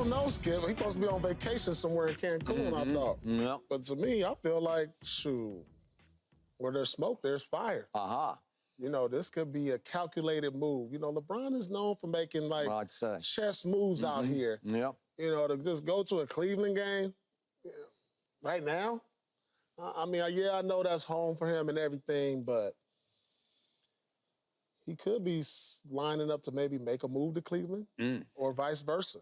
don't know, Skip. He's supposed to be on vacation somewhere in Cancun, I thought. Yep. But to me, I feel like, shoot, where there's smoke, there's fire. You know, this could be a calculated move. You know, LeBron is known for making, like, chess moves out here. Yep. You know, to just go to a Cleveland game right now, I mean, yeah, I know that's home for him and everything, but he could be lining up to maybe make a move to Cleveland or vice versa.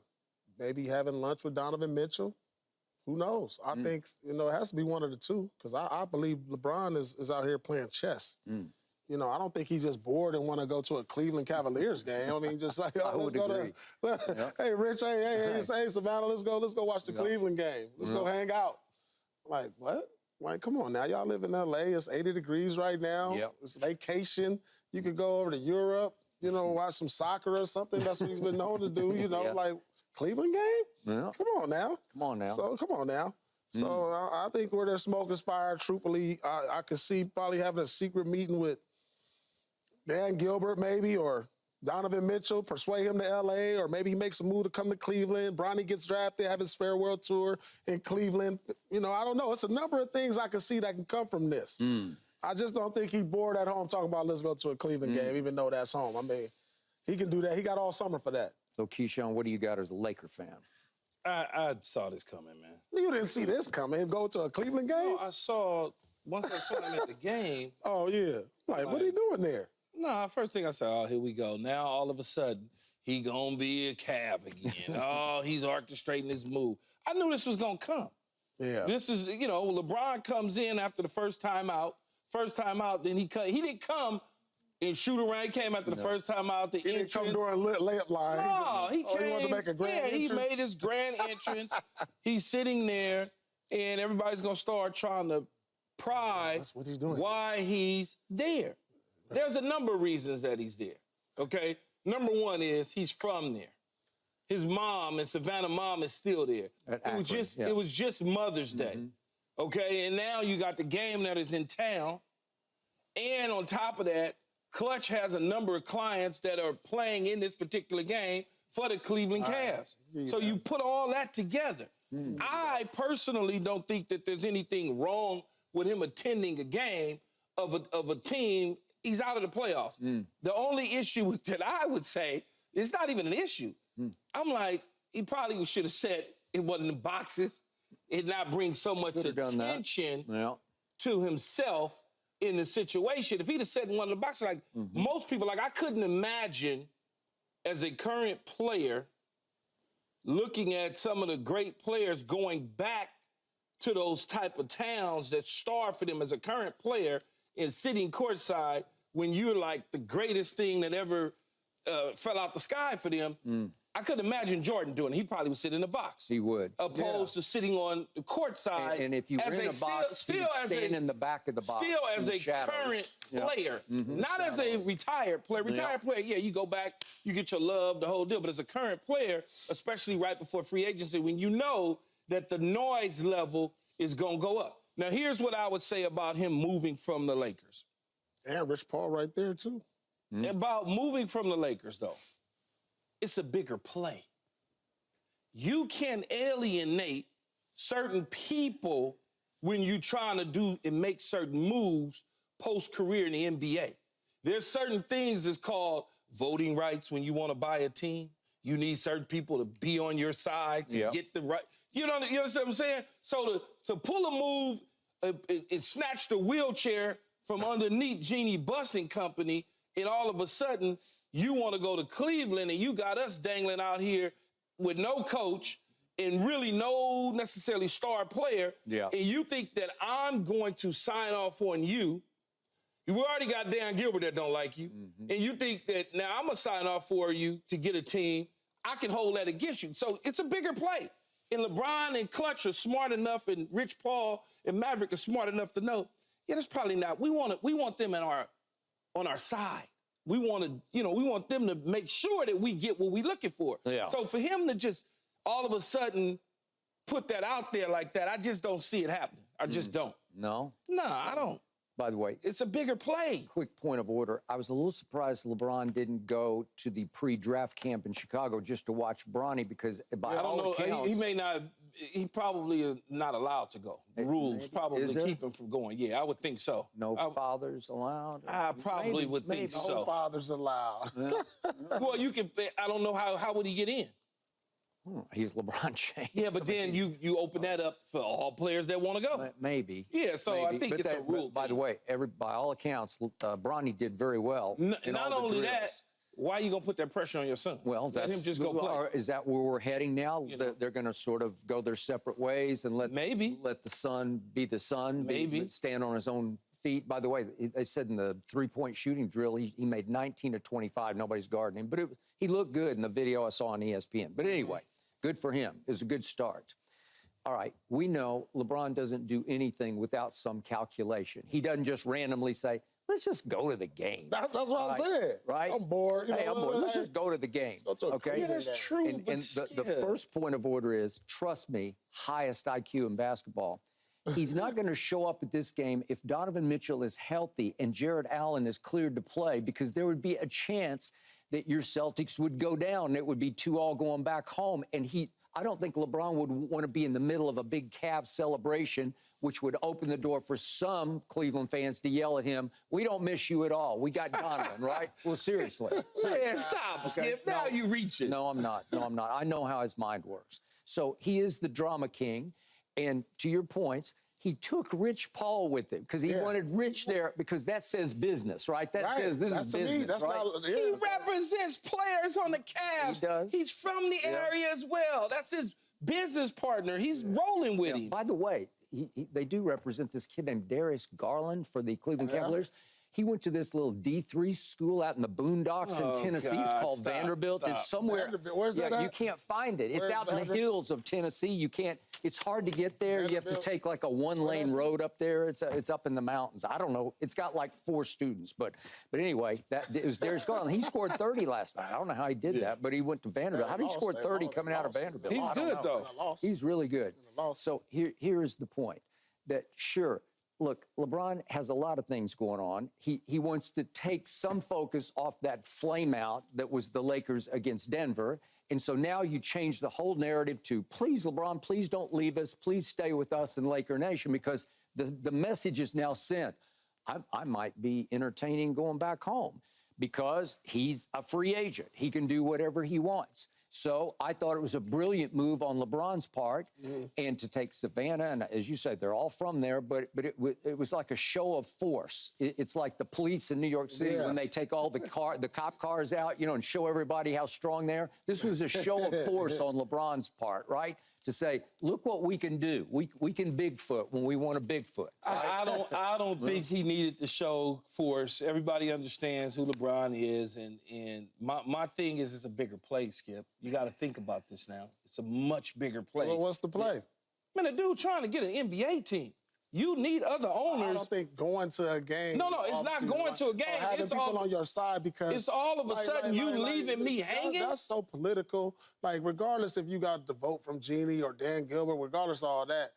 Maybe having lunch with Donovan Mitchell. Who knows? I think, you know, it has to be one of the two because I believe LeBron is out here playing chess. You know, I don't think he's just bored and want to go to a Cleveland Cavaliers game. I mean, just like, oh, let's go to, hey, Rich, hey, Savannah, let's go watch the Cleveland game. Let's go hang out. Like, what? Like, come on now. Y'all live in L.A. It's 80 degrees right now. It's vacation. You could go over to Europe, you know, watch some soccer or something. That's what he's been known to do, you know, like, Cleveland game? Come on now. So, come on now. So, I think where there's smoke is fire, truthfully, I could see probably having a secret meeting with Dan Gilbert maybe, or Donovan Mitchell, persuade him to L.A., or maybe he makes a move to come to Cleveland. Bronny gets drafted, have his farewell tour in Cleveland. You know, I don't know. It's a number of things I can see that can come from this. I just don't think he's bored at home talking about let's go to a Cleveland game, even though that's home. I mean, he can do that. He got all summer for that. So, Keyshawn, what do you got as a Laker fan? I saw this coming, man. You didn't see this coming, go to a Cleveland game? No, once I saw him at the game. Oh, yeah. Like, what are you doing there? No, first thing I said, oh, here we go. Now, all of a sudden, he gonna be a Cav again. Oh, he's orchestrating this move. I knew this was gonna come. Yeah. This is, you know, LeBron comes in after the first time out. Then he didn't come and shoot around. He came after the first time out. He didn't come during layup line. No, he came. He wanted to make a grand entrance. He made his grand entrance. He's sitting there, and everybody's gonna start trying to pry That's what he's doing. Why he's there. There's a number of reasons that he's there, okay? Number one is he's from there. His mom and Savannah mom is still there. It was just Mother's Day, okay? And now you got the game that is in town. And on top of that, Clutch has a number of clients that are playing in this particular game for the Cleveland Cavs. So you put all that together. I personally don't think that there's anything wrong with him attending a game of a team. He's out of the playoffs. The only issue that I would say, it's not even an issue. I'm like, he probably should have said it wasn't in boxes. It not bring so much attention to himself in the situation. If he'd have said in one of the boxes, like most people, like I couldn't imagine as a current player looking at some of the great players going back to those type of towns that star for them as a current player and sitting courtside when you're like the greatest thing that ever fell out the sky for them. I couldn't imagine Jordan doing it. He probably would sit in the box. He would. Opposed to sitting on the courtside. And if you were in a box, still stand in the back of the box. Still as a current player, not as a retired player. Retired player, yeah, you go back, you get your love, the whole deal. But as a current player, especially right before free agency, when you know that the noise level is going to go up. Now, here's what I would say about him moving from the Lakers. And Rich Paul right there, too. About moving from the Lakers, though, it's a bigger play. You can alienate certain people when you're trying to do and make certain moves post-career in the NBA. There's certain things that's called voting rights when you want to buy a team. You need certain people to be on your side to get the right. You understand what I'm saying? So to pull a move and snatch the wheelchair from underneath Jeannie Bussing Company, and all of a sudden you want to go to Cleveland and you got us dangling out here with no coach and really no necessarily star player, and you think that I'm going to sign off on you. You already got Dan Gilbert that don't like you, and you think that now I'm going to sign off for you to get a team. I can hold that against you. So it's a bigger play. And LeBron and Clutch are smart enough, and Rich Paul and Maverick are smart enough to know, that's probably not. We want them on our side. We want them to make sure that we get what we're looking for. So for him to just all of a sudden put that out there like that, I just don't see it happening. I just don't. No? No, I don't. By the way, it's a bigger play. Quick point of order. I was a little surprised LeBron didn't go to the pre-draft camp in Chicago just to watch Bronny because by all accounts... He may not... He probably is not allowed to go. The rules probably keep him from going. Yeah, I would think so. No fathers allowed? I probably would think so. No fathers allowed. Well, you can... I don't know how would he get in? He's LeBron James. Yeah, but then you open that up for all players that want to go. Maybe. Yeah, so I think it's a rule. By the way, by all accounts, Bronny did very well. Not only that, why are you going to put that pressure on your son? Well, let him just go play. Is that where we're heading now? They're going to sort of go their separate ways and let the son be the son, stand on his own feet. By the way, they said in the three-point shooting drill, he made 19 of 25. Nobody's guarding him. But he looked good in the video I saw on ESPN. But anyway, good for him. It was a good start. All right, we know LeBron doesn't do anything without some calculation. He doesn't just randomly say, let's just go to the game. That's what I said. Right? I'm bored. Hey, I'm bored. Let's just go to the game. Okay? Yeah, that's true. And the first point of order is, trust me, highest IQ in basketball. He's not going to show up at this game if Donovan Mitchell is healthy and Jared Allen is cleared to play, because there would be a chance that your Celtics would go down. It would be 2-2 going back home. And I don't think LeBron would want to be in the middle of a big Cavs celebration, which would open the door for some Cleveland fans to yell at him, we don't miss you at all. We got Donovan, right? Well, seriously. Man, stop, Skip. Now you reach it. No, I'm not. No, I'm not. I know how his mind works. So he is the drama king. And to your points, he took Rich Paul with him because he wanted Rich there, because that says business, right? That says this is business, That's right? He represents players on the Cavs. He does. He's from the area as well. That's his business partner. He's rolling with him. By the way, they do represent this kid named Darius Garland for the Cleveland Cavaliers. He went to this little D3 school out in the boondocks in Tennessee. It's called Vanderbilt. It's somewhere. Where's that at? You can't find it. It's out in the hills of Tennessee. You can't. It's hard to get there. You have to take like a one-lane road up there. It's up in the mountains. I don't know. It's got like 4 students, but anyway, it was Darius Garland. He scored 30 last night. I don't know how he did that, but he went to Vanderbilt. How did he score 30 coming out of Vanderbilt? He's good though. He's really good. So here's the point. That sure. Look, LeBron has a lot of things going on. He wants to take some focus off that flame out that was the Lakers against Denver. And so now you change the whole narrative to, please, LeBron, please don't leave us. Please stay with us in Laker Nation, because the message is now sent. I might be entertaining going back home because he's a free agent. He can do whatever he wants. So I thought it was a brilliant move on LeBron's part, and to take Savannah, and as you said, they're all from there, but it was like a show of force. It's like the police in New York City when they take all the cop cars out, and show everybody how strong they are. This was a show of force on LeBron's part, right? To say, look what we can do. We can Bigfoot when we want a Bigfoot. Right? I don't think he needed to show force. Everybody understands who LeBron is, and my thing is it's a bigger play, Skip. You got to think about this now. It's a much bigger play. Well, what's the play? Man, a dude trying to get an NBA team. You need other owners. I don't think going to a game. No, it's not going to a game. It's people on your side, because it's all of a sudden you leaving me hanging. That's so political. Like, regardless if you got the vote from Jeannie or Dan Gilbert, regardless of all that,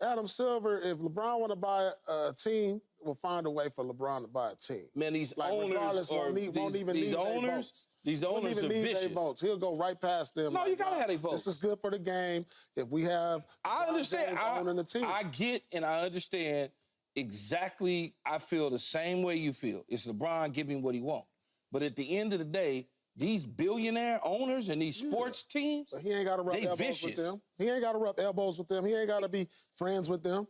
Adam Silver, if LeBron want to buy a team, will find a way for LeBron to buy a team. Man, these owners won't even need votes. These owners are vicious. Votes. He'll go right past them. No, you gotta have their votes. This is good for the game. If we have, I understand. Owning the team. I get and I understand exactly. I feel the same way you feel. It's LeBron giving what he wants. But at the end of the day, these billionaire owners and these sports teams, but he ain't got to rub elbows with them. He ain't got to rub elbows with them. He ain't got to be friends with them.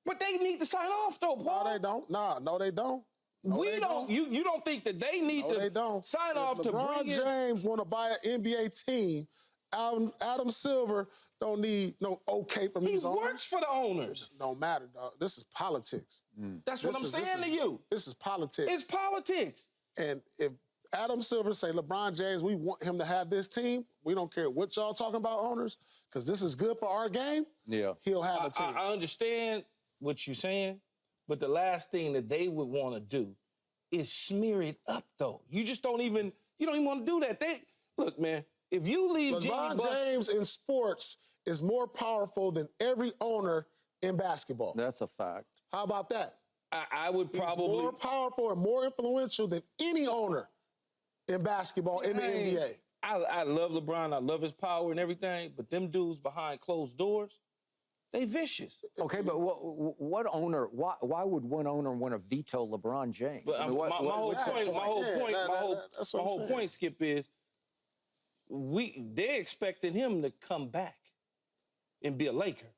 But they need to sign off, though, Paul. No, they don't. No, they don't. No, we don't. You don't think that they need to sign off to bring in? LeBron James want to buy an NBA team. Adam Silver don't need no okay from these owners. He works for the owners. No matter, dog. This is politics. That's what I'm saying to you. This is politics. It's politics. And if Adam Silver say, LeBron James, we want him to have this team, we don't care what y'all talking about, owners, because this is good for our game, he'll have a team. I understand what you're saying, but the last thing that they would want to do is smear it up, though. You don't even want to do that. Look, man, if you leave LeBron James in sports is more powerful than every owner in basketball. That's a fact. How about that? I would probably... He's more powerful and more influential than any owner in basketball in the NBA. I love LeBron. I love his power and everything, but them dudes behind closed doors, they vicious. Okay, but what owner? Why would one owner want to veto LeBron James? But my whole point, Skip, is they expected him to come back and be a Laker.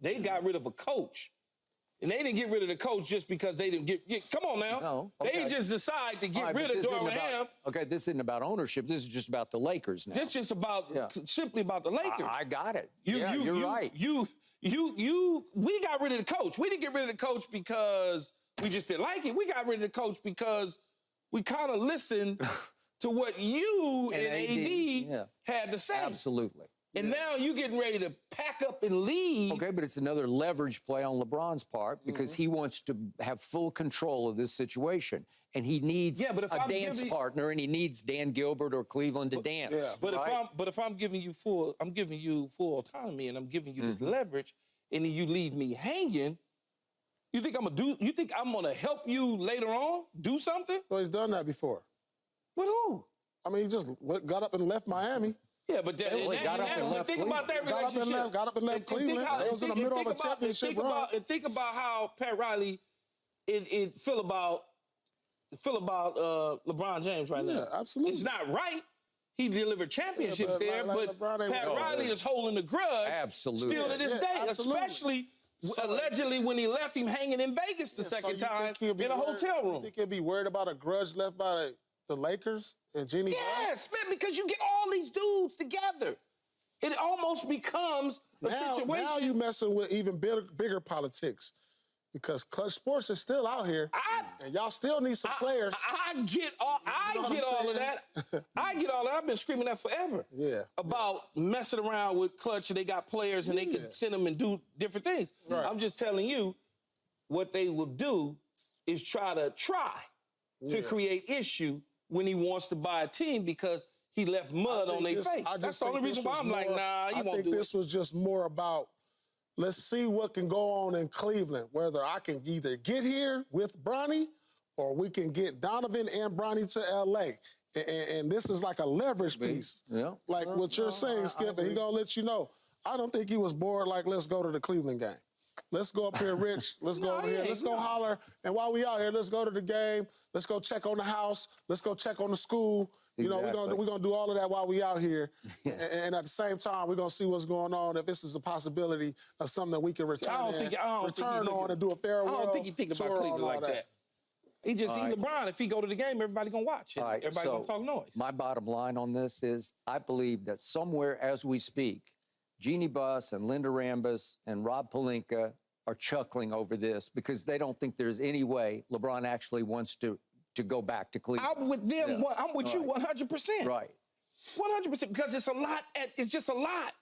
They got rid of a coach. And they didn't get rid of the coach just because they didn't come on now. No, okay. They just decide to get rid of Darvin Ham. Okay, this isn't about ownership. This is just about the Lakers now. This just about simply about the Lakers. I got it. You're right. We got rid of the coach. We didn't get rid of the coach because we just didn't like it. We got rid of the coach because we kind of listened to what you and AD had to say. Absolutely. And now you're getting ready to pack up and leave. Okay, but it's another leverage play on LeBron's part because he wants to have full control of this situation. And he needs a dance partner, and he needs Dan Gilbert or Cleveland to dance. Yeah. But if I'm giving you full autonomy, and I'm giving you this leverage, and then you leave me hanging, you think I'm gonna help you later on do something? Well, he's done that before. With who? I mean, he just got up and left Miami. Yeah, but think about that relationship. Got up and left Cleveland. It was in the middle of a championship run. And think about how Pat Riley feel about LeBron James right now. Yeah, absolutely. It's not right. He delivered championships there, but Pat Riley is holding a grudge still to this day, especially allegedly when he left him hanging in Vegas the second time in a hotel room. You think he'll be worried about a grudge left by the Lakers and Jeannie? Yes, man, because you get all these dudes together. It almost becomes a situation. Now you messing with even bigger politics because Clutch Sports is still out here, and y'all still need some players. I get all of that. I get all that. I've been screaming that forever. Yeah. About messing around with Clutch, and they got players, and they can send them and do different things. Right. I'm just telling you, what they will do is try to create issue when he wants to buy a team because he left mud on their face. That's the only reason why I'm like, nah, you won't do it. I think this was just more about, let's see what can go on in Cleveland, whether I can either get here with Bronny or we can get Donovan and Bronny to L.A. And this is like a leverage piece. Yeah. Like what you're saying, Skip, and he gonna let you know. I don't think he was bored like, let's go to the Cleveland game. Let's go up here, Rich. Let's go over here. Let's go holler. And while we out here, let's go to the game. Let's go check on the house. Let's go check on the school. You know, we're gonna do all of that while we out here. And at the same time, we're gonna see what's going on. If this is a possibility of something that we can return on and do a farewell. I don't think he think about Cleveland like that. He just see LeBron. If he go to the game, everybody gonna watch it. Everybody gonna talk noise. My bottom line on this is, I believe that somewhere as we speak, Jeannie Buss and Linda Rambis and Rob Pelinka are chuckling over this because they don't think there's any way LeBron actually wants to go back to Cleveland. I'm with them. Yeah. I'm with you 100%. Right. 100% because it's a lot. It's just a lot.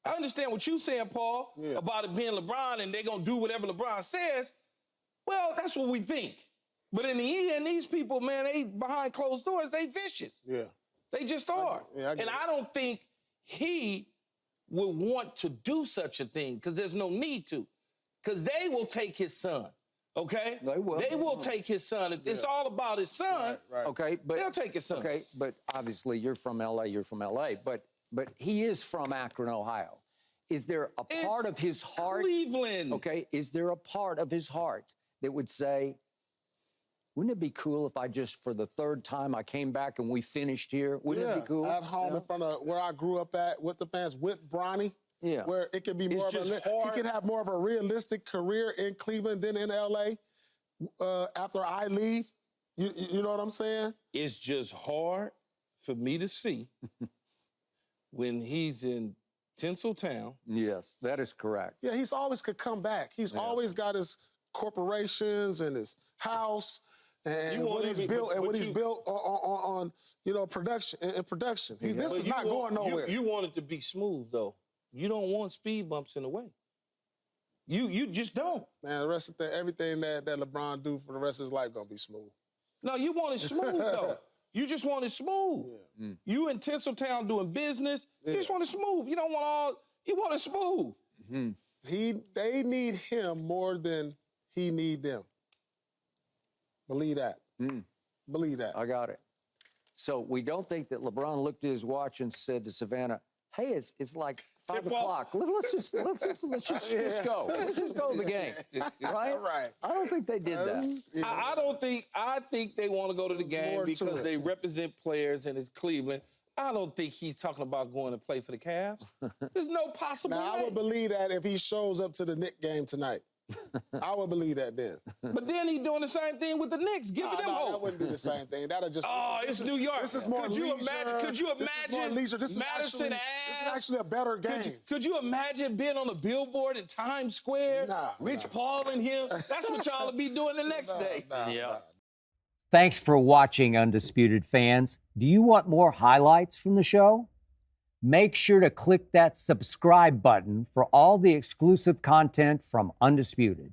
I understand what you're saying, Paul, about it being LeBron and they're going to do whatever LeBron says. Well, that's what we think. But in the end, these people, man, they behind closed doors, they vicious. Yeah. They just are. I don't think he would want to do such a thing because there's no need to. Because they will take his son, okay? They will. They will take his son. If it's all about his son, okay, but they'll take his son. Okay, but obviously you're from L.A., but he is from Akron, Ohio. Is there a part of his heart? Cleveland. Okay, is there a part of his heart that would say, wouldn't it be cool if I just, for the third time, I came back and we finished here? Wouldn't it be cool? At home in front of where I grew up at with the fans, with Bronny. Yeah. Where it could be more of he could have more of a realistic career in Cleveland than in L.A. After I leave. You know what I'm saying? It's just hard for me to see when he's in Tinsel Town. Yes, that is correct. Yeah, he's always could come back. He's always got his corporations and his house and what he's built on production and production. This is not going nowhere. You want it to be smooth though. You don't want speed bumps in the way. You just don't. Man, the rest of everything that LeBron do for the rest of his life gonna be smooth. No, you want it smooth though. You just want it smooth. Yeah. You in Tinsel Town doing business. You just want it smooth. You don't want you want it smooth. They need him more than he need them. Believe that. Believe that. I got it. So we don't think that LeBron looked at his watch and said to Savannah, "Hey, it's like 5 o'clock. Let's just go. Let's just go to the game." Right? Right. I don't think they did that. I don't think. I think they want to go to the game because they represent players and it's Cleveland. I don't think he's talking about going to play for the Cavs. There's no possible way. I would believe that if he shows up to the Knicks game tonight. I would believe that then. But then he's doing the same thing with the Knicks, giving them hope. That wouldn't be the same thing. That'll just. It's New York. This is more leisure. Could you imagine This is Madison Ave? This is actually a better game. Could you imagine being on a billboard in Times Square? Rich Paul and him. That's what y'all will be doing the next day. Thanks for watching, Undisputed fans. Do you want more highlights from the show? Make sure to click that subscribe button for all the exclusive content from Undisputed.